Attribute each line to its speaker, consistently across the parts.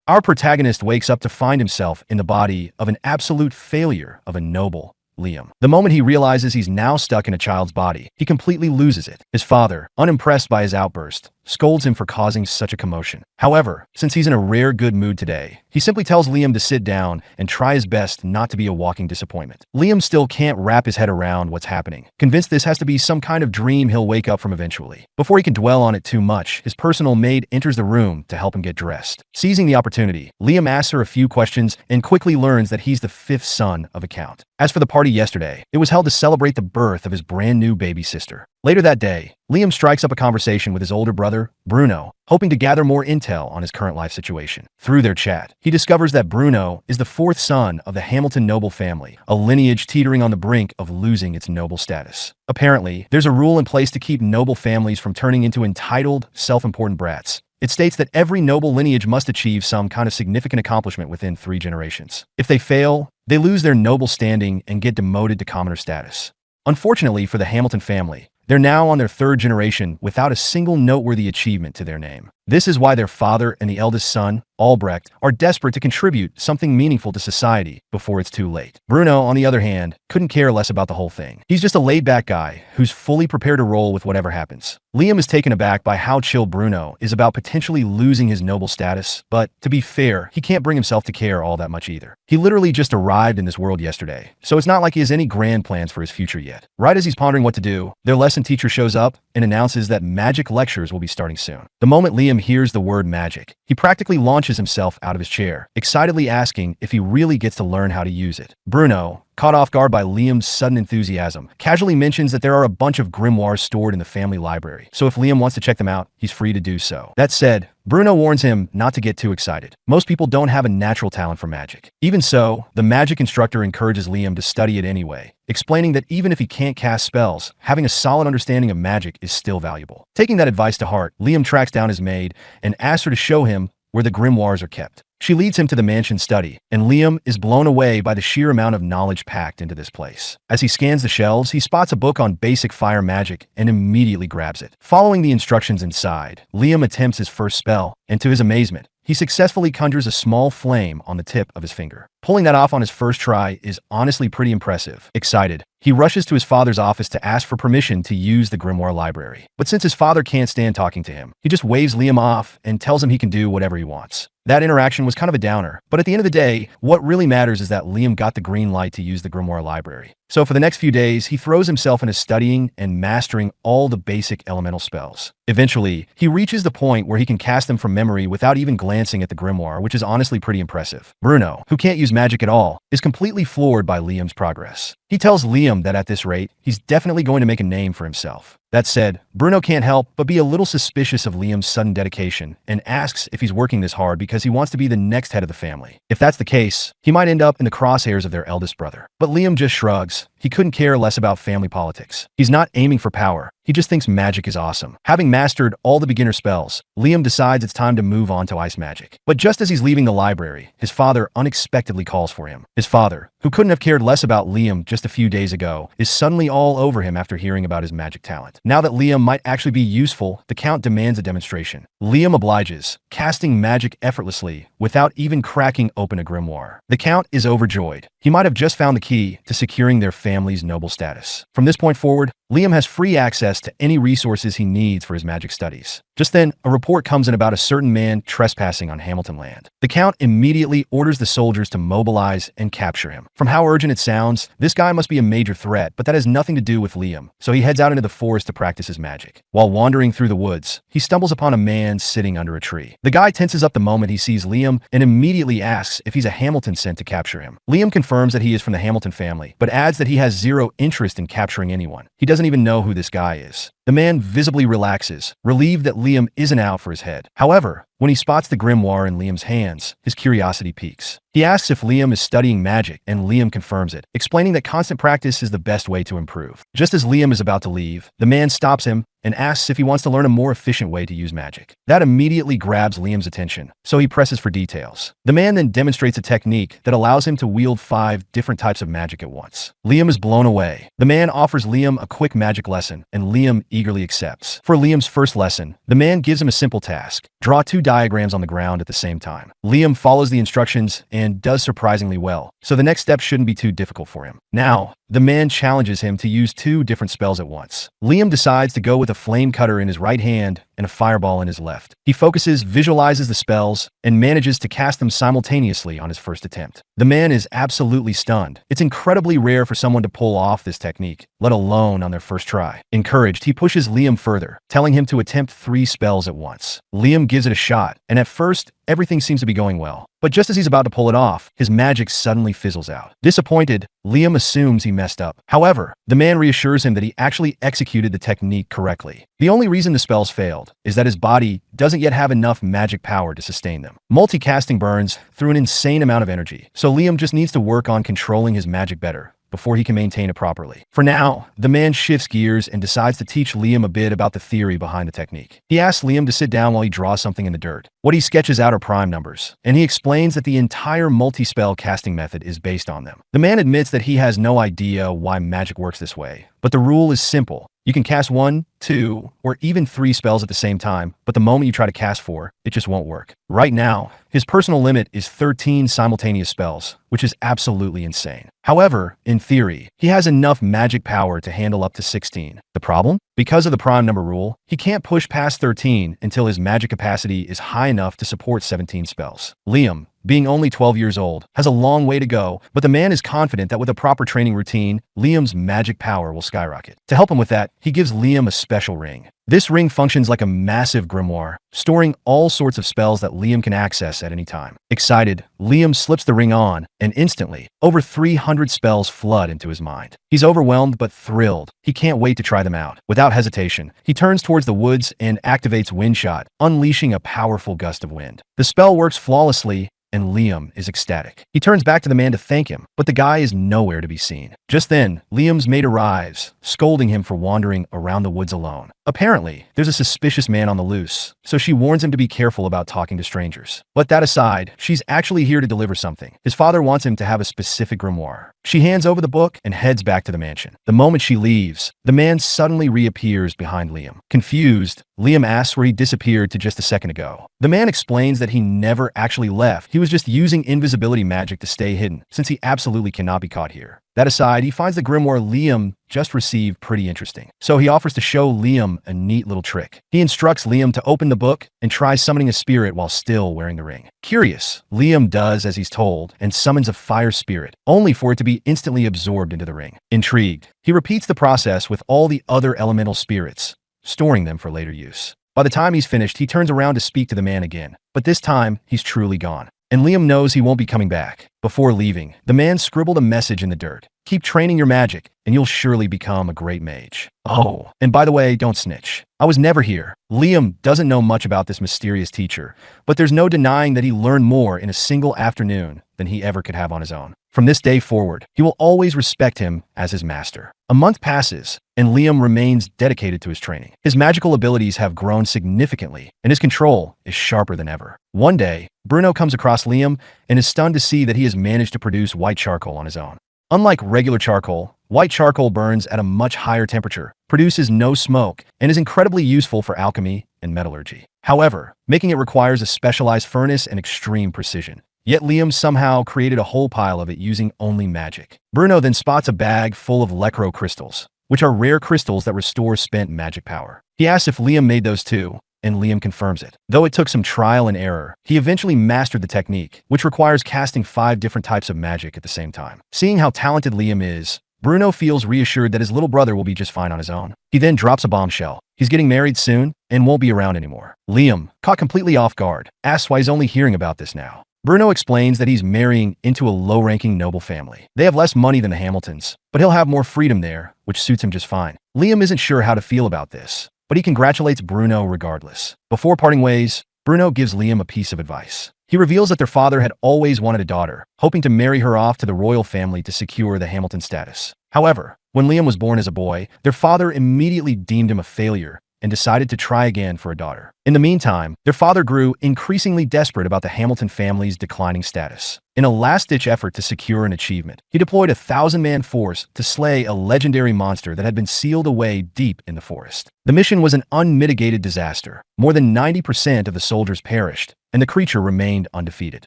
Speaker 1: Our protagonist wakes up to find himself in the body of an absolute failure of a noble, Liam. The moment he realizes he's now stuck in a child's body, he completely loses it. His father, unimpressed by his outburst, scolds him for causing such a commotion. However, since he's in a rare good mood today, he simply tells Liam to sit down and try his best not to be a walking disappointment. Liam still can't wrap his head around what's happening, convinced this has to be some kind of dream he'll wake up from eventually. Before he can dwell on it too much, his personal maid enters the room to help him get dressed. Seizing the opportunity, Liam asks her a few questions and quickly learns that he's the fifth son of a count. As for the party yesterday, it was held to celebrate the birth of his brand new baby sister. Later that day, Liam strikes up a conversation with his older brother, Bruno, hoping to gather more intel on his current life situation. Through their chat, he discovers that Bruno is the fourth son of the Hamilton noble family, a lineage teetering on the brink of losing its noble status. Apparently, there's a rule in place to keep noble families from turning into entitled, self-important brats. It states that every noble lineage must achieve some kind of significant accomplishment within 3 generations. If they fail, they lose their noble standing and get demoted to commoner status. Unfortunately for the Hamilton family, they're now on their 3rd generation without a single noteworthy achievement to their name. This is why their father and the eldest son, Albrecht, are desperate to contribute something meaningful to society before it's too late. Bruno, on the other hand, couldn't care less about the whole thing. He's just a laid-back guy who's fully prepared to roll with whatever happens. Liam is taken aback by how chill Bruno is about potentially losing his noble status, but to be fair, he can't bring himself to care all that much either. He literally just arrived in this world yesterday, so it's not like he has any grand plans for his future yet. Right as he's pondering what to do, their lesson teacher shows up and announces that magic lectures will be starting soon. The moment Liam hears the word magic, he practically launches himself out of his chair, excitedly asking if he really gets to learn how to use it. Bruno, caught off guard by Liam's sudden enthusiasm, casually mentions that there are a bunch of grimoires stored in the family library, so if Liam wants to check them out, he's free to do so. That said, Bruno warns him not to get too excited. Most people don't have a natural talent for magic. Even so, the magic instructor encourages Liam to study it anyway, explaining that even if he can't cast spells, having a solid understanding of magic is still valuable. Taking that advice to heart, Liam tracks down his maid and asks her to show him where the grimoires are kept. She leads him to the mansion study, and Liam is blown away by the sheer amount of knowledge packed into this place. As he scans the shelves, he spots a book on basic fire magic and immediately grabs it. Following the instructions inside, Liam attempts his first spell, and to his amazement, he successfully conjures a small flame on the tip of his finger. Pulling that off on his first try is honestly pretty impressive. Excited, he rushes to his father's office to ask for permission to use the grimoire library. But since his father can't stand talking to him, he just waves Liam off and tells him he can do whatever he wants. That interaction was kind of a downer, but at the end of the day, what really matters is that Liam got the green light to use the grimoire library. So for the next few days, he throws himself into studying and mastering all the basic elemental spells. Eventually, he reaches the point where he can cast them from memory without even glancing at the grimoire, which is honestly pretty impressive. Bruno, who can't use magic at all, is completely floored by Liam's progress. He tells Liam that at this rate, he's definitely going to make a name for himself. That said, Bruno can't help but be a little suspicious of Liam's sudden dedication and asks if he's working this hard because he wants to be the next head of the family. If that's the case, he might end up in the crosshairs of their eldest brother. But Liam just shrugs. He couldn't care less about family politics. He's not aiming for power. He just thinks magic is awesome. Having mastered all the beginner spells, Liam decides it's time to move on to ice magic. But just as he's leaving the library, his father unexpectedly calls for him. His father, who couldn't have cared less about Liam just a few days ago, is suddenly all over him after hearing about his magic talent. Now that Liam might actually be useful, the Count demands a demonstration. Liam obliges, casting magic effortlessly without even cracking open a grimoire. The Count is overjoyed. He might have just found the key to securing their family's noble status. From this point forward, Liam has free access to any resources he needs for his magic studies. Just then, a report comes in about a certain man trespassing on Hamilton land. The Count immediately orders the soldiers to mobilize and capture him. From how urgent it sounds, this guy must be a major threat, but that has nothing to do with Liam, so he heads out into the forest to practice his magic. While wandering through the woods, he stumbles upon a man sitting under a tree. The guy tenses up the moment he sees Liam and immediately asks if he's a Hamilton sent to capture him. Liam confirms that he is from the Hamilton family, but adds that he has zero interest in capturing anyone. He doesn't even know who this guy is. The man visibly relaxes, relieved that Liam isn't out for his head. However, when he spots the grimoire in Liam's hands, his curiosity peaks. He asks if Liam is studying magic, and Liam confirms it, explaining that constant practice is the best way to improve. Just as Liam is about to leave, the man stops him and asks if he wants to learn a more efficient way to use magic. That immediately grabs Liam's attention, so he presses for details. The man then demonstrates a technique that allows him to wield 5 different types of magic at once. Liam is blown away. The man offers Liam a quick magic lesson, and Liam eagerly accepts. For Liam's first lesson, the man gives him a simple task: draw 2 diagrams on the ground at the same time. Liam follows the instructions and does surprisingly well, so the next step shouldn't be too difficult for him. Now, the man challenges him to use 2 different spells at once. Liam decides to go with a flame cutter in his right hand and a fireball in his left. He focuses, visualizes the spells, and manages to cast them simultaneously on his first attempt. The man is absolutely stunned. It's incredibly rare for someone to pull off this technique, let alone on their first try. Encouraged, he pushes Liam further, telling him to attempt 3 spells at once. Liam gives it a shot, and at first, everything seems to be going well. But just as he's about to pull it off, his magic suddenly fizzles out. Disappointed, Liam assumes he messed up. However, the man reassures him that he actually executed the technique correctly. The only reason the spells failed is that his body doesn't yet have enough magic power to sustain them. Multicasting burns through an insane amount of energy, so Liam just needs to work on controlling his magic better before he can maintain it properly. For now, the man shifts gears and decides to teach Liam a bit about the theory behind the technique. He asks Liam to sit down while he draws something in the dirt. What he sketches out are prime numbers, and he explains that the entire multi-spell casting method is based on them. The man admits that he has no idea why magic works this way, but the rule is simple. You can cast 1, 2, or even 3 spells at the same time, but the moment you try to cast 4, it just won't work. Right now, his personal limit is 13 simultaneous spells, which is absolutely insane. However, in theory, he has enough magic power to handle up to 16. The problem? Because of the prime number rule, he can't push past 13 until his magic capacity is high enough to support 17 spells. Liam, being only 12 years old, has a long way to go, but the man is confident that with a proper training routine, Liam's magic power will skyrocket. To help him with that, he gives Liam a special ring. This ring functions like a massive grimoire, storing all sorts of spells that Liam can access at any time. Excited, Liam slips the ring on, and instantly, over 300 spells flood into his mind. He's overwhelmed but thrilled. He can't wait to try them out. Without hesitation, he turns towards the woods and activates Wind Shot, unleashing a powerful gust of wind. The spell works flawlessly, and Liam is ecstatic. He turns back to the man to thank him, but the guy is nowhere to be seen. Just then, Liam's mate arrives, scolding him for wandering around the woods alone. Apparently, there's a suspicious man on the loose, so she warns him to be careful about talking to strangers. But that aside, she's actually here to deliver something. His father wants him to have a specific grimoire. She hands over the book and heads back to the mansion. The moment she leaves, the man suddenly reappears behind Liam. Confused, Liam asks where he disappeared to just a second ago. The man explains that he never actually left. He was just using invisibility magic to stay hidden, since he absolutely cannot be caught here. That aside, he finds the grimoire Liam just received pretty interesting, so he offers to show Liam a neat little trick. He instructs Liam to open the book and try summoning a spirit while still wearing the ring. Curious, Liam does as he's told and summons a fire spirit, only for it to be instantly absorbed into the ring. Intrigued, he repeats the process with all the other elemental spirits, storing them for later use. By the time he's finished, he turns around to speak to the man again, but this time, he's truly gone. And Liam knows he won't be coming back. Before leaving, the man scribbled a message in the dirt. Keep training your magic, and you'll surely become a great mage. Oh, and by the way, don't snitch. I was never here. Liam doesn't know much about this mysterious teacher, but there's no denying that he learned more in a single afternoon than he ever could have on his own. From this day forward, he will always respect him as his master. A month passes, and Liam remains dedicated to his training. His magical abilities have grown significantly, and his control is sharper than ever. One day, Bruno comes across Liam and is stunned to see that he has managed to produce white charcoal on his own. Unlike regular charcoal, white charcoal burns at a much higher temperature, produces no smoke, and is incredibly useful for alchemy and metallurgy. However, making it requires a specialized furnace and extreme precision. Yet Liam somehow created a whole pile of it using only magic. Bruno then spots a bag full of lecro crystals, which are rare crystals that restore spent magic power. He asks if Liam made those too, and Liam confirms it. Though it took some trial and error, he eventually mastered the technique, which requires casting 5 different types of magic at the same time. Seeing how talented Liam is, Bruno feels reassured that his little brother will be just fine on his own. He then drops a bombshell. He's getting married soon and won't be around anymore. Liam, caught completely off guard, asks why he's only hearing about this now. Bruno explains that he's marrying into a low-ranking noble family. They have less money than the Hamiltons, but he'll have more freedom there, which suits him just fine. Liam isn't sure how to feel about this, but he congratulates Bruno regardless. Before parting ways, Bruno gives Liam a piece of advice. He reveals that their father had always wanted a daughter, hoping to marry her off to the royal family to secure the Hamilton status. However, when Liam was born as a boy, their father immediately deemed him a failure and decided to try again for a daughter. In the meantime, their father grew increasingly desperate about the Hamilton family's declining status. In a last-ditch effort to secure an achievement, he deployed a 1,000-man force to slay a legendary monster that had been sealed away deep in the forest. The mission was an unmitigated disaster. More than 90% of the soldiers perished, and the creature remained undefeated.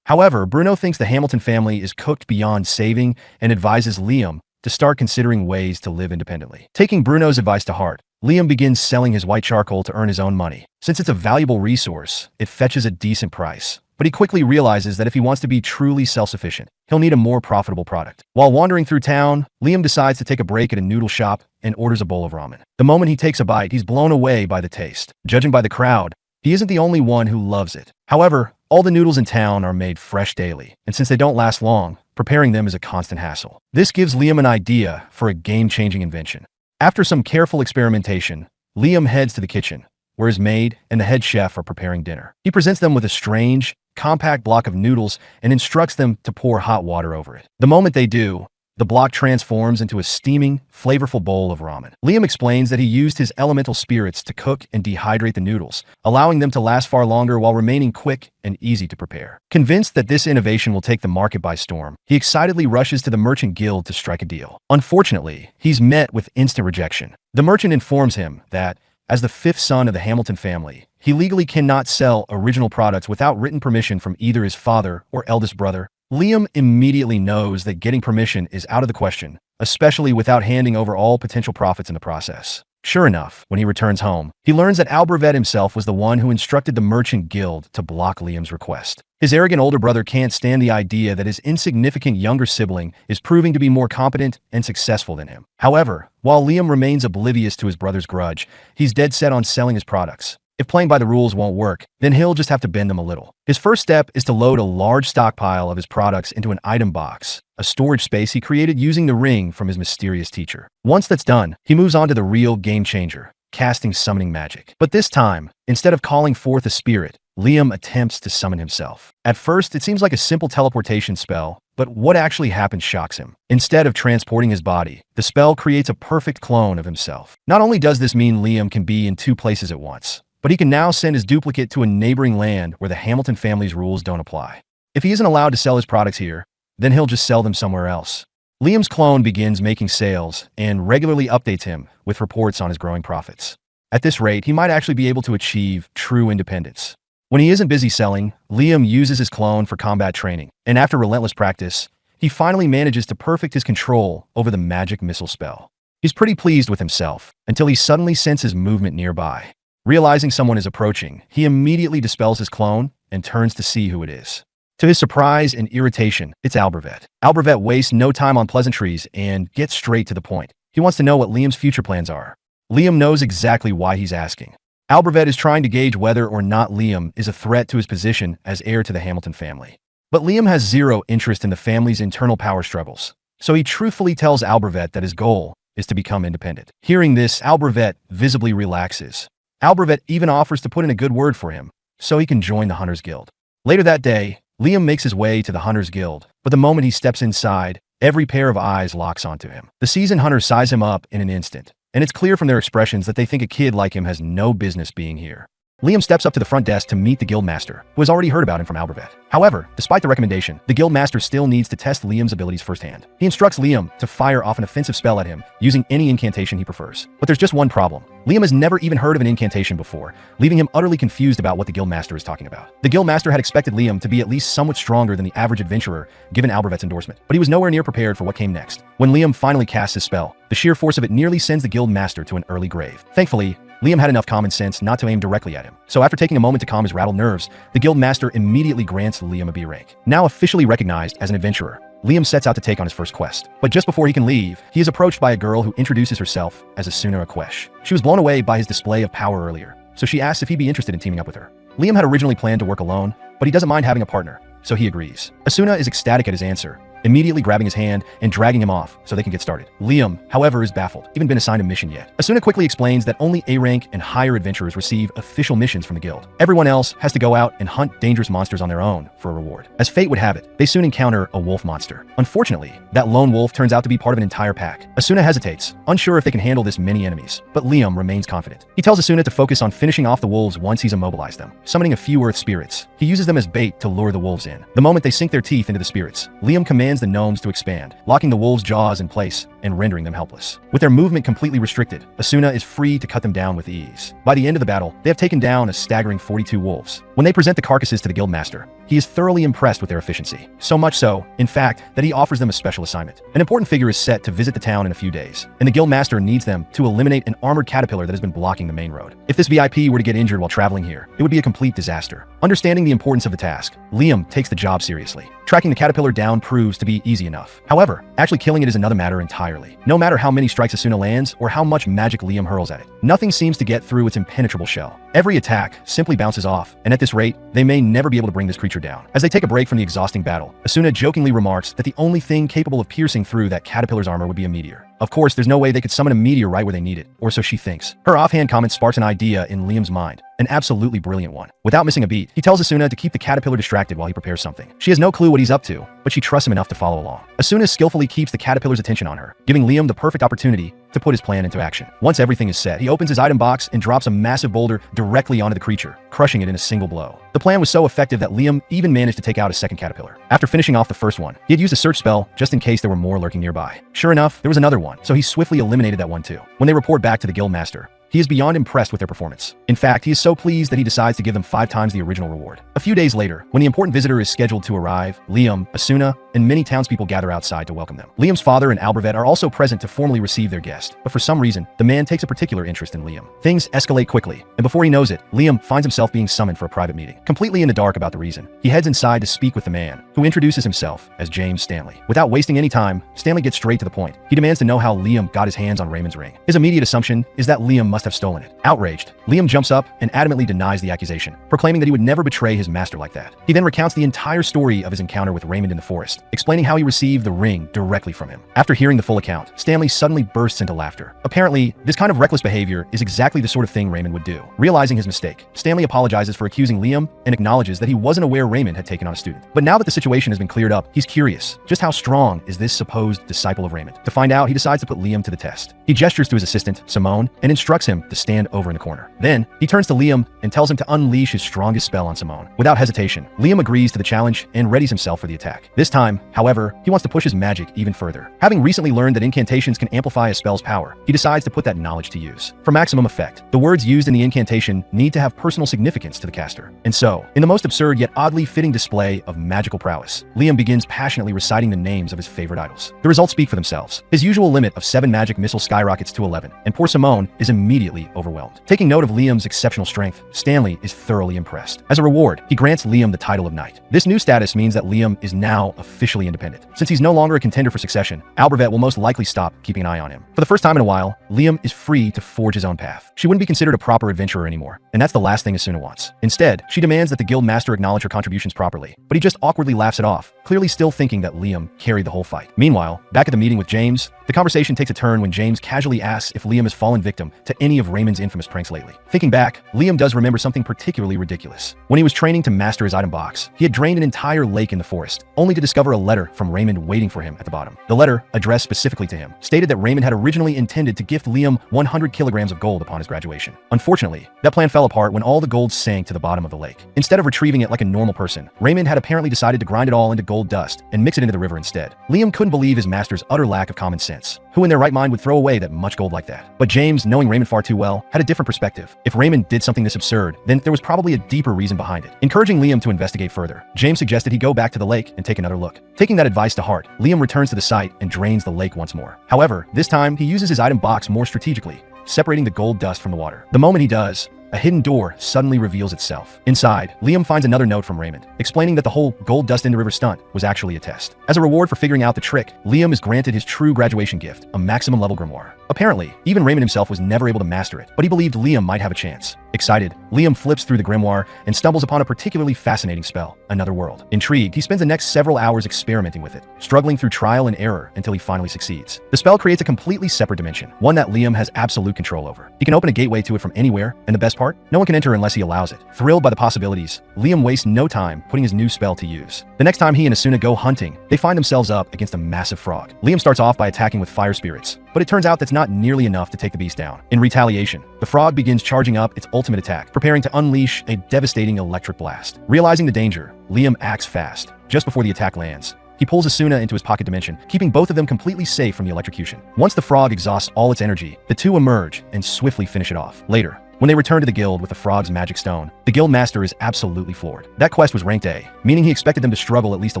Speaker 1: However, Bruno thinks the Hamilton family is cooked beyond saving and advises Liam to start considering ways to live independently. Taking Bruno's advice to heart, Liam begins selling his white charcoal to earn his own money. Since it's a valuable resource, it fetches a decent price. But he quickly realizes that if he wants to be truly self-sufficient, he'll need a more profitable product. While wandering through town, Liam decides to take a break at a noodle shop and orders a bowl of ramen. The moment he takes a bite, he's blown away by the taste. Judging by the crowd, he isn't the only one who loves it. However, all the noodles in town are made fresh daily, and since they don't last long, preparing them is a constant hassle. This gives Liam an idea for a game-changing invention. After some careful experimentation, Liam heads to the kitchen, where his maid and the head chef are preparing dinner. He presents them with a strange, compact block of noodles and instructs them to pour hot water over it. The moment they do, the block transforms into a steaming, flavorful bowl of ramen. Liam explains that he used his elemental spirits to cook and dehydrate the noodles, allowing them to last far longer while remaining quick and easy to prepare. Convinced that this innovation will take the market by storm, he excitedly rushes to the merchant guild to strike a deal. Unfortunately, he's met with instant rejection. The merchant informs him that, as the fifth son of the Hamilton family, he legally cannot sell original products without written permission from either his father or eldest brother. Liam immediately knows that getting permission is out of the question, especially without handing over all potential profits in the process. Sure enough, when he returns home, he learns that Albrevet himself was the one who instructed the merchant guild to block Liam's request. His arrogant older brother can't stand the idea that his insignificant younger sibling is proving to be more competent and successful than him. However, while Liam remains oblivious to his brother's grudge, he's dead set on selling his products. If playing by the rules won't work, then he'll just have to bend them a little. His first step is to load a large stockpile of his products into an item box, a storage space he created using the ring from his mysterious teacher. Once that's done, he moves on to the real game changer, casting summoning magic. But this time, instead of calling forth a spirit, Liam attempts to summon himself. At first, it seems like a simple teleportation spell, but what actually happens shocks him. Instead of transporting his body, the spell creates a perfect clone of himself. Not only does this mean Liam can be in two places at once, but he can now send his duplicate to a neighboring land where the Hamilton family's rules don't apply. If he isn't allowed to sell his products here, then he'll just sell them somewhere else. Liam's clone begins making sales and regularly updates him with reports on his growing profits. At this rate, he might actually be able to achieve true independence. When he isn't busy selling, Liam uses his clone for combat training, and after relentless practice, he finally manages to perfect his control over the magic missile spell. He's pretty pleased with himself until he suddenly senses movement nearby. Realizing someone is approaching, he immediately dispels his clone and turns to see who it is. To his surprise and irritation, it's Albrevet. Albrevet wastes no time on pleasantries and gets straight to the point. He wants to know what Liam's future plans are. Liam knows exactly why he's asking. Albrevet is trying to gauge whether or not Liam is a threat to his position as heir to the Hamilton family. But Liam has zero interest in the family's internal power struggles, so he truthfully tells Albrevet that his goal is to become independent. Hearing this, Albrevet visibly relaxes. Albrevet even offers to put in a good word for him, so he can join the Hunters Guild. Later that day, Liam makes his way to the Hunters Guild, but the moment he steps inside, every pair of eyes locks onto him. The seasoned hunters size him up in an instant, and it's clear from their expressions that they think a kid like him has no business being here. Liam steps up to the front desk to meet the guild master, who has already heard about him from Albrevet. However, despite the recommendation, the guild master still needs to test Liam's abilities firsthand. He instructs Liam to fire off an offensive spell at him, using any incantation he prefers. But there's just one problem. Liam has never even heard of an incantation before, leaving him utterly confused about what the guild master is talking about. The guild master had expected Liam to be at least somewhat stronger than the average adventurer, given Albrevet's endorsement, but he was nowhere near prepared for what came next. When Liam finally casts his spell, the sheer force of it nearly sends the guild master to an early grave. Thankfully, Liam had enough common sense not to aim directly at him. So after taking a moment to calm his rattled nerves, the guild master immediately grants Liam a B rank. Now officially recognized as an adventurer, Liam sets out to take on his first quest. But just before he can leave, he is approached by a girl who introduces herself as Asuna Aquesh. She was blown away by his display of power earlier, so she asks if he'd be interested in teaming up with her. Liam had originally planned to work alone, but he doesn't mind having a partner, so he agrees. Asuna is ecstatic at his answer, immediately grabbing his hand and dragging him off so they can get started. Liam, however, is baffled. Even been assigned a mission yet. Asuna quickly explains that only A rank and higher adventurers receive official missions from the guild. Everyone else has to go out and hunt dangerous monsters on their own for a reward. As fate would have it, they soon encounter a wolf monster. Unfortunately, that lone wolf turns out to be part of an entire pack. Asuna hesitates, unsure if they can handle this many enemies, but Liam remains confident. He tells Asuna to focus on finishing off the wolves once he's immobilized them, summoning a few earth spirits. He uses them as bait to lure the wolves in. The moment they sink their teeth into the spirits, Liam commands the gnomes to expand, locking the wolves' jaws in place and rendering them helpless. With their movement completely restricted, Asuna is free to cut them down with ease. By the end of the battle, they have taken down a staggering 42 wolves. When they present the carcasses to the guildmaster, he is thoroughly impressed with their efficiency. So much so, in fact, that he offers them a special assignment. An important figure is set to visit the town in a few days, and the guildmaster needs them to eliminate an armored caterpillar that has been blocking the main road. If this VIP were to get injured while traveling here, it would be a complete disaster. Understanding the importance of the task, Liam takes the job seriously. Tracking the caterpillar down proves to be easy enough. However, actually killing it is another matter entirely. No matter how many strikes Asuna lands or how much magic Liam hurls at it, nothing seems to get through its impenetrable shell. Every attack simply bounces off, and at this rate, they may never be able to bring this creature down. As they take a break from the exhausting battle, Asuna jokingly remarks that the only thing capable of piercing through that caterpillar's armor would be a meteor. Of course, there's no way they could summon a meteor right where they need it, or so she thinks. Her offhand comment sparks an idea in Liam's mind, an absolutely brilliant one. Without missing a beat, he tells Asuna to keep the caterpillar distracted while he prepares something. She has no clue what he's up to, but she trusts him enough to follow along. Asuna skillfully keeps the caterpillar's attention on her, giving Liam the perfect opportunity to put his plan into action. Once everything is set, he opens his item box and drops a massive boulder directly onto the creature, crushing it in a single blow. The plan was so effective that Liam even managed to take out a second caterpillar. After finishing off the first one, he had used a search spell just in case there were more lurking nearby. Sure enough, there was another one, so he swiftly eliminated that one too. When they report back to the guildmaster, he is beyond impressed with their performance. In fact, he is so pleased that he decides to give them 5 times the original reward. A few days later, when the important visitor is scheduled to arrive, Liam, Asuna, and many townspeople gather outside to welcome them. Liam's father and Albervet are also present to formally receive their guest, but for some reason, the man takes a particular interest in Liam. Things escalate quickly, and before he knows it, Liam finds himself being summoned for a private meeting. Completely in the dark about the reason, he heads inside to speak with the man, who introduces himself as James Stanley. Without wasting any time, Stanley gets straight to the point. He demands to know how Liam got his hands on Raymond's ring. His immediate assumption is that Liam must have stolen it. Outraged, Liam jumps up and adamantly denies the accusation, proclaiming that he would never betray his master like that. He then recounts the entire story of his encounter with Raymond in the forest, explaining how he received the ring directly from him. After hearing the full account, Stanley suddenly bursts into laughter. Apparently, this kind of reckless behavior is exactly the sort of thing Raymond would do. Realizing his mistake, Stanley apologizes for accusing Liam and acknowledges that he wasn't aware Raymond had taken on a student. But now that the situation has been cleared up, he's curious. Just how strong is this supposed disciple of Raymond? To find out, he decides to put Liam to the test. He gestures to his assistant, Simone, and instructs him to stand over in the corner. Then, he turns to Liam and tells him to unleash his strongest spell on Simone. Without hesitation, Liam agrees to the challenge and readies himself for the attack. This time, however, he wants to push his magic even further. Having recently learned that incantations can amplify a spell's power, he decides to put that knowledge to use. For maximum effect, the words used in the incantation need to have personal significance to the caster. And so, in the most absurd yet oddly fitting display of magical prowess, Liam begins passionately reciting the names of his favorite idols. The results speak for themselves. His usual limit of 7 magic missiles skyrockets to 11, and poor Simone is immediately overwhelmed. Taking note of Liam's exceptional strength, Stanley is thoroughly impressed. As a reward, he grants Liam the title of knight. This new status means that Liam is now officially independent. Since he's no longer a contender for succession, Albervet will most likely stop keeping an eye on him. For the first time in a while, Liam is free to forge his own path. She wouldn't be considered a proper adventurer anymore, and that's the last thing Asuna wants. Instead, she demands that the guild master acknowledge her contributions properly, but he just awkwardly laughs it off, clearly still thinking that Liam carried the whole fight. Meanwhile, back at the meeting with James, the conversation takes a turn when James casually asks if Liam has fallen victim to any of Raymond's infamous pranks lately. Thinking back, Liam does remember something particularly ridiculous. When he was training to master his item box, he had drained an entire lake in the forest, only to discover a letter from Raymond waiting for him at the bottom. The letter, addressed specifically to him, stated that Raymond had originally intended to gift Liam 100 kilograms of gold upon his graduation. Unfortunately, that plan fell apart when all the gold sank to the bottom of the lake. Instead of retrieving it like a normal person, Raymond had apparently decided to grind it all into gold dust and mix it into the river instead. Liam couldn't believe his master's utter lack of common sense. Who in their right mind would throw away that much gold like that? But James, knowing Raymond far too well, had a different perspective. If Raymond did something this absurd, then there was probably a deeper reason behind it. Encouraging Liam to investigate further, James suggested he go back to the lake and take another look. Taking that advice to heart, Liam returns to the site and drains the lake once more. However, this time he uses his item box more strategically, separating the gold dust from the water. The moment he does, a hidden door suddenly reveals itself. Inside, Liam finds another note from Raymond, explaining that the whole gold dust in the river stunt was actually a test. As a reward for figuring out the trick, Liam is granted his true graduation gift, a maximum level grimoire. Apparently, even Raymond himself was never able to master it, but he believed Liam might have a chance. Excited, Liam flips through the grimoire and stumbles upon a particularly fascinating spell, Another World. Intrigued, he spends the next several hours experimenting with it, struggling through trial and error until he finally succeeds. The spell creates a completely separate dimension, one that Liam has absolute control over. He can open a gateway to it from anywhere, and the best part? No one can enter unless he allows it. Thrilled by the possibilities, Liam wastes no time putting his new spell to use. The next time he and Asuna go hunting, they find themselves up against a massive frog. Liam starts off by attacking with fire spirits, but it turns out that's not nearly enough to take the beast down. In retaliation, the frog begins charging up its ultimate attack, preparing to unleash a devastating electric blast. Realizing the danger, Liam acts fast. Just before the attack lands, he pulls Asuna into his pocket dimension, keeping both of them completely safe from the electrocution. Once the frog exhausts all its energy, the two emerge and swiftly finish it off. Later, when they return to the guild with the frog's magic stone, the guild master is absolutely floored. That quest was ranked A, meaning he expected them to struggle at least a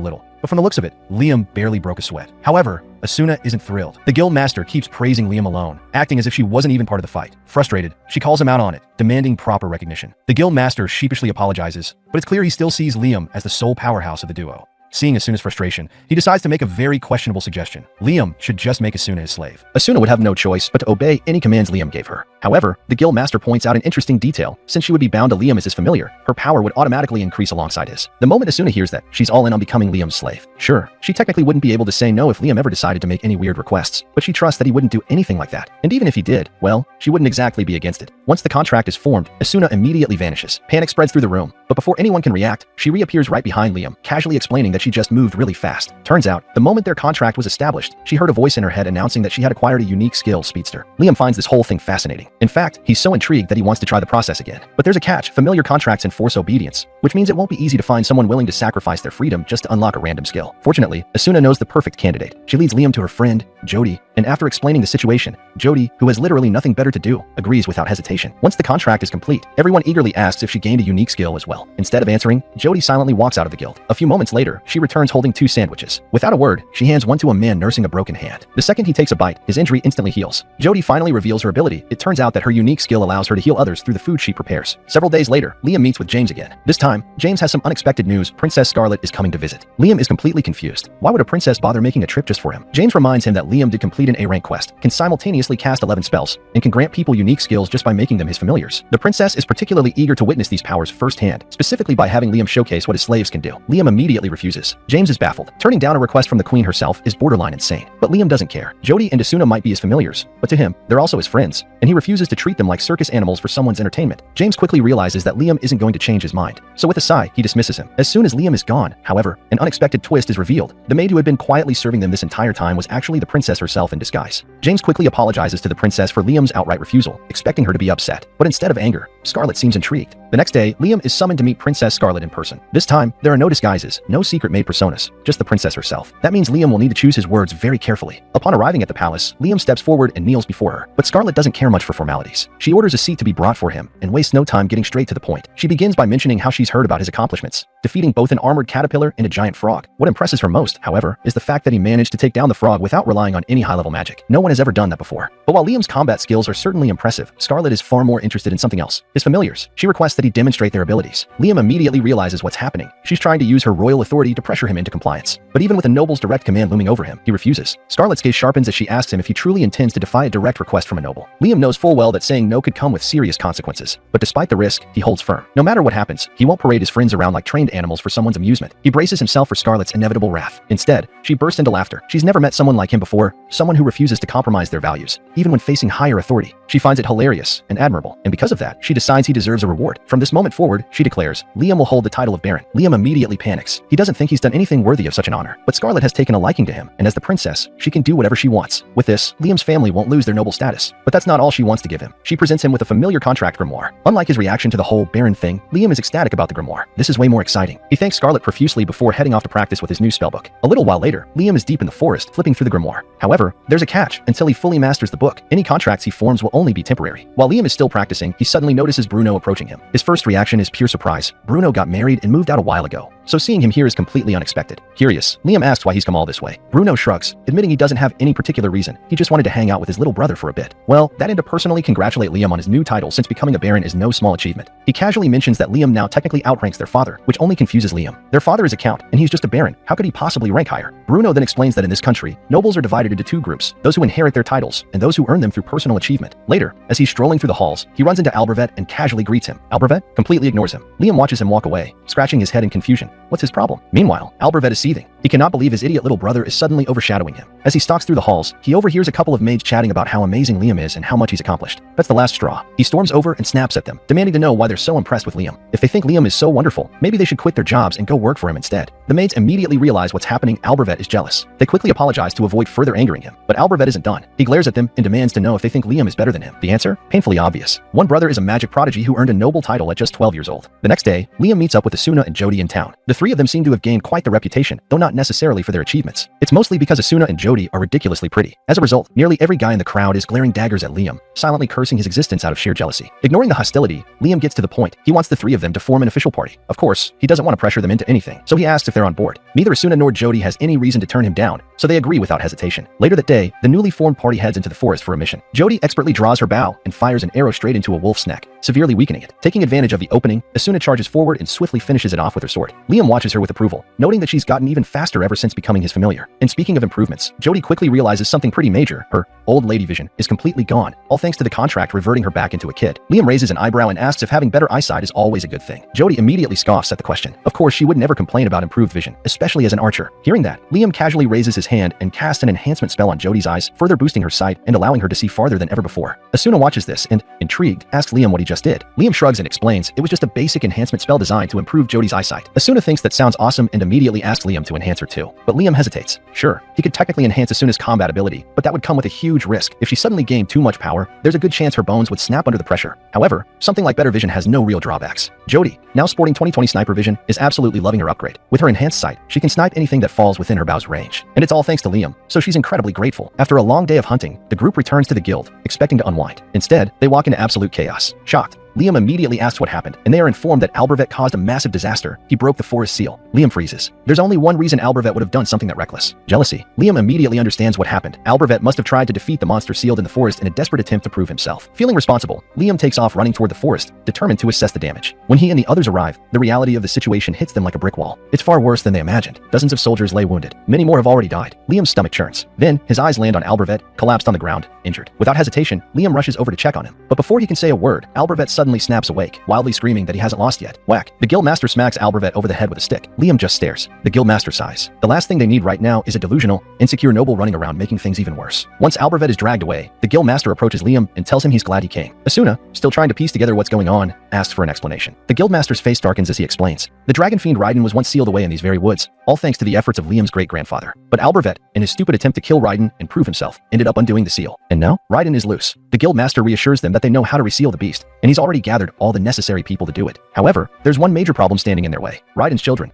Speaker 1: little. But from the looks of it, Liam barely broke a sweat. However, Asuna isn't thrilled. The guild master keeps praising Liam alone, acting as if she wasn't even part of the fight. Frustrated, she calls him out on it, demanding proper recognition. The guild master sheepishly apologizes, but it's clear he still sees Liam as the sole powerhouse of the duo. Seeing Asuna's frustration, he decides to make a very questionable suggestion. Liam should just make Asuna his slave. Asuna would have no choice but to obey any commands Liam gave her. However, the guild master points out an interesting detail. Since she would be bound to Liam as his familiar, her power would automatically increase alongside his. The moment Asuna hears that, she's all in on becoming Liam's slave. Sure, she technically wouldn't be able to say no if Liam ever decided to make any weird requests, but she trusts that he wouldn't do anything like that. And even if he did, well, she wouldn't exactly be against it. Once the contract is formed, Asuna immediately vanishes. Panic spreads through the room, but before anyone can react, she reappears right behind Liam, casually explaining that she just moved really fast. Turns out, the moment their contract was established, she heard a voice in her head announcing that she had acquired a unique skill, Speedster. Liam finds this whole thing fascinating. In fact, he's so intrigued that he wants to try the process again. But there's a catch: familiar contracts enforce obedience, which means it won't be easy to find someone willing to sacrifice their freedom just to unlock a random skill. Fortunately, Asuna knows the perfect candidate. She leads Liam to her friend, Jody, and after explaining the situation, Jody, who has literally nothing better to do, agrees without hesitation. Once the contract is complete, everyone eagerly asks if she gained a unique skill as well. Instead of answering, Jody silently walks out of the guild. A few moments later, she returns holding 2 sandwiches. Without a word, she hands one to a man nursing a broken hand. The second he takes a bite, his injury instantly heals. Jody finally reveals her ability. It turns out that her unique skill allows her to heal others through the food she prepares. Several days later, Liam meets with James again. This time, James has some unexpected news. Princess Scarlet is coming to visit. Liam is completely confused. Why would a princess bother making a trip just for him? James reminds him that Liam did complete an A-rank quest, can simultaneously cast 11 spells, and can grant people unique skills just by making them his familiars. The princess is particularly eager to witness these powers firsthand, specifically by having Liam showcase what his slaves can do. Liam immediately refuses. James is baffled. Turning down a request from the queen herself is borderline insane. But Liam doesn't care. Jody and Asuna might be his familiars, but to him, they're also his friends, and he refuses to treat them like circus animals for someone's entertainment. James quickly realizes that Liam isn't going to change his mind, so with a sigh, he dismisses him. As soon as Liam is gone, however, an unexpected twist is revealed. The maid who had been quietly serving them this entire time was actually the princess herself in disguise. James quickly apologizes to the princess for Liam's outright refusal, expecting her to be upset, but instead of anger, Scarlet seems intrigued. The next day, Liam is summoned to meet Princess Scarlet in person. This time, there are no disguises, no secret maid personas, just the princess herself. That means Liam will need to choose his words very carefully. Upon arriving at the palace, Liam steps forward and kneels before her, but Scarlet doesn't care much for formalities. She orders a seat to be brought for him and wastes no time getting straight to the point. She begins by mentioning how she's heard about his accomplishments, defeating both an armored caterpillar and a giant frog. What impresses her most, however, is the fact that he managed to take down the frog without relying on any high-level magic. No one has ever done that before. But while Liam's combat skills are certainly impressive, Scarlet is far more interested in something else: his familiars. She requests that he demonstrate their abilities. Liam immediately realizes what's happening. She's trying to use her royal authority to pressure him into compliance. But even with a noble's direct command looming over him, he refuses. Scarlet's gaze sharpens as she asks him if he truly intends to defy a direct request from a noble. Liam knows full well that saying no could come with serious consequences, but despite the risk, he holds firm. No matter what happens, he won't parade his friends around like trained animals for someone's amusement. He braces himself for Scarlet's inevitable wrath. Instead, she bursts into laughter. She's never met someone like him before, someone who refuses to compromise their values, even when facing higher authority. She finds it hilarious and admirable, and because of that, she decides he deserves a reward. From this moment forward, she declares, Liam will hold the title of Baron. Liam immediately panics. He doesn't think he's done anything worthy of such an honor, but Scarlet has taken a liking to him, and as the princess, she can do whatever she wants. With this, Liam's family won't lose their noble status, but that's not all she wants to give him. She presents him with a familiar contract grimoire. Unlike his reaction to the whole Baron thing, Liam is ecstatic about the grimoire. This is way more exciting. He thanks Scarlet profusely before heading off to practice with his new spellbook. A little while later, Liam is deep in the forest, flipping through the grimoire. However, there's a catch. Until he fully masters the book, any contracts he forms will only be temporary. While Liam is still practicing, he suddenly notices Bruno approaching him. His first reaction is pure surprise. Bruno got married and moved out a while ago. so seeing him here is completely unexpected. Curious, Liam asks why he's come all this way. Bruno shrugs, admitting he doesn't have any particular reason. He just wanted to hang out with his little brother for a bit. Well, that and to personally congratulate Liam on his new title, since becoming a baron is no small achievement. He casually mentions that Liam now technically outranks their father, which only confuses Liam. Their father is a count, and he's just a baron. How could he possibly rank higher? Bruno then explains that in this country, nobles are divided into two groups, those who inherit their titles and those who earn them through personal achievement. Later, as he's strolling through the halls, he runs into Albervet and casually greets him. Albervet completely ignores him. Liam watches him walk away, scratching his head in confusion. What's his problem? Meanwhile, Albervet is seething. He cannot believe his idiot little brother is suddenly overshadowing him. As he stalks through the halls, he overhears a couple of maids chatting about how amazing Liam is and how much he's accomplished. That's the last straw. He storms over and snaps at them, demanding to know why they're so impressed with Liam. If they think Liam is so wonderful, maybe they should quit their jobs and go work for him instead. The maids immediately realize what's happening. Albervet is jealous. They quickly apologize to avoid further angering him, but Albervet isn't done. He glares at them and demands to know if they think Liam is better than him. The answer? Painfully obvious. One brother is a magic prodigy who earned a noble title at just 12 years old. The next day, Liam meets up with Asuna and Jody in town. The three of them seem to have gained quite the reputation, though not necessarily for their achievements. It's mostly because Asuna and Jody are ridiculously pretty. As a result, nearly every guy in the crowd is glaring daggers at Liam, silently cursing his existence out of sheer jealousy. Ignoring the hostility, Liam gets to the point. He wants the three of them to form an official party. Of course, he doesn't want to pressure them into anything, so he asks if they're on board. Neither Asuna nor Jody has any reason to turn him down, so they agree without hesitation. Later that day, the newly formed party heads into the forest for a mission. Jody expertly draws her bow and fires an arrow straight into a wolf's neck, severely weakening it. Taking advantage of the opening, Asuna charges forward and swiftly finishes it off with her sword. Liam watches her with approval, noting that she's gotten even faster ever since becoming his familiar. And speaking of improvements, Jody quickly realizes something pretty major. Her old lady vision is completely gone, all thanks to the contract reverting her back into a kid. Liam raises an eyebrow and asks if having better eyesight is always a good thing. Jody immediately scoffs at the question. Of course, she would never complain about improved vision, especially as an archer. Hearing that, Liam casually raises his hand and casts an enhancement spell on Jody's eyes, further boosting her sight and allowing her to see farther than ever before. Asuna watches this and, intrigued, asks Liam what he just did. Liam shrugs and explains it was just a basic enhancement spell designed to improve Jody's eyesight. Asuna thinks that sounds awesome and immediately asks Liam to enhance her too. But Liam hesitates. Sure, he could technically enhance Asuna's combat ability, but that would come with a huge risk. If she suddenly gained too much power, there's a good chance her bones would snap under the pressure. However, something like better vision has no real drawbacks. Jody, now sporting 20/20 sniper vision, is absolutely loving her upgrade. With her enhanced sight, she can snipe anything that falls within her bow's range. And it's all thanks to Liam, so she's incredibly grateful. After a long day of hunting, the group returns to the guild, expecting to unwind. Instead, they walk into absolute chaos. Shocked, Liam immediately asks what happened, and they are informed that Albervet caused a massive disaster. He broke the forest seal. Liam freezes. There's only one reason Albervet would have done something that reckless. Jealousy. Liam immediately understands what happened. Albervet must have tried to defeat the monster sealed in the forest in a desperate attempt to prove himself. Feeling responsible, Liam takes off running toward the forest, determined to assess the damage. When he and the others arrive, the reality of the situation hits them like a brick wall. It's far worse than they imagined. Dozens of soldiers lay wounded. Many more have already died. Liam's stomach churns. Then, his eyes land on Albervet, collapsed on the ground, injured. Without hesitation, Liam rushes over to check on him. But before he can say a word, Albervet suddenly snaps awake, wildly screaming that he hasn't lost yet. Whack. The guildmaster smacks Albervet over the head with a stick. Liam just stares. The guildmaster sighs. The last thing they need right now is a delusional, insecure noble running around making things even worse. Once Albervet is dragged away, the guildmaster approaches Liam and tells him he's glad he came. Asuna, still trying to piece together what's going on, asks for an explanation. The guildmaster's face darkens as he explains. The dragon fiend Raiden was once sealed away in these very woods, all thanks to the efforts of Liam's great-grandfather. But Albervet, in his stupid attempt to kill Raiden and prove himself, ended up undoing the seal. And now, Raiden is loose. The guildmaster reassures them that they know how to reseal the beast, and he's already gathered all the necessary people to do it. However, there's one major problem standing in their way. Raiden's children.